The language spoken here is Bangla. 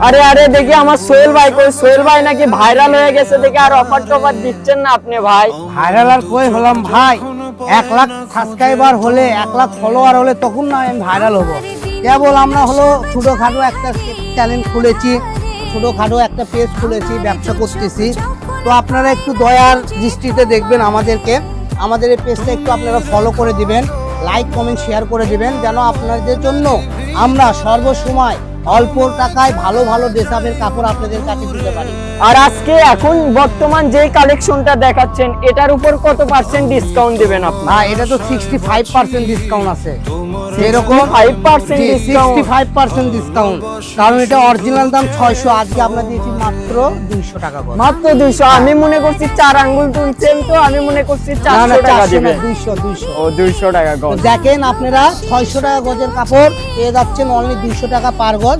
আরে আরে দেখি আমার সোহেল ভাই কই, সোহেল ভাই নাকি ভাইরাল হয়ে গেছে, দেখি আর অফার টফার দিচ্ছেন না আপনি ভাই? ভাইরাল আর কই হলাম ভাই, 1 লাখ সাবস্ক্রাইবার হলে, 1 লাখ ফলোয়ার হলে তখন না আমি ভাইরাল হব। কেবল আমরা হলো ছোটখাটো একটা চ্যানেল খুলেছি, ছোটখাটো একটা পেজ খুলেছি, ব্যবসা করতেছি। তো আপনারা একটু দয়ার দৃষ্টিতে দেখবেন আমাদেরকে, আমাদের এই পেজটা একটু আপনারা ফলো করে দিবেন, লাইক কমেন্ট শেয়ার করে দিবেন, যেন আপনাদের জন্য আমরা সর্বসময় অল্প টাকায় ভালো ভালো ড্রেসআপের কাপড় আপনাদের কাছে দিতে পারি। আর আজকে এখন বর্তমান যে কালেকশনটা দেখাচ্ছেন এটার উপর কত পার্সেন্ট ডিসকাউন্ট দিবেন আপনি? এটা তো 65% ডিসকাউন্ট আছে, এরকম 5% ডিসকাউন্ট? 65% ডিসকাউন্ট, কারণ এটা অরিজিনাল দাম 600, আজকে আমরা দিয়েছি মাত্র 200 টাকা করে। মাত্র 200? আমি মনে করছি 4 আঙ্গুল তুলছেন, তো আমি মনে করছি 400 টাকা দিবেন। 200 ও 200 টাকা গজ। দেখেন আপনারা 600 টাকা গজের কাপড় পেয়ে যাচ্ছেন অনলি 200 টাকা পার গজ।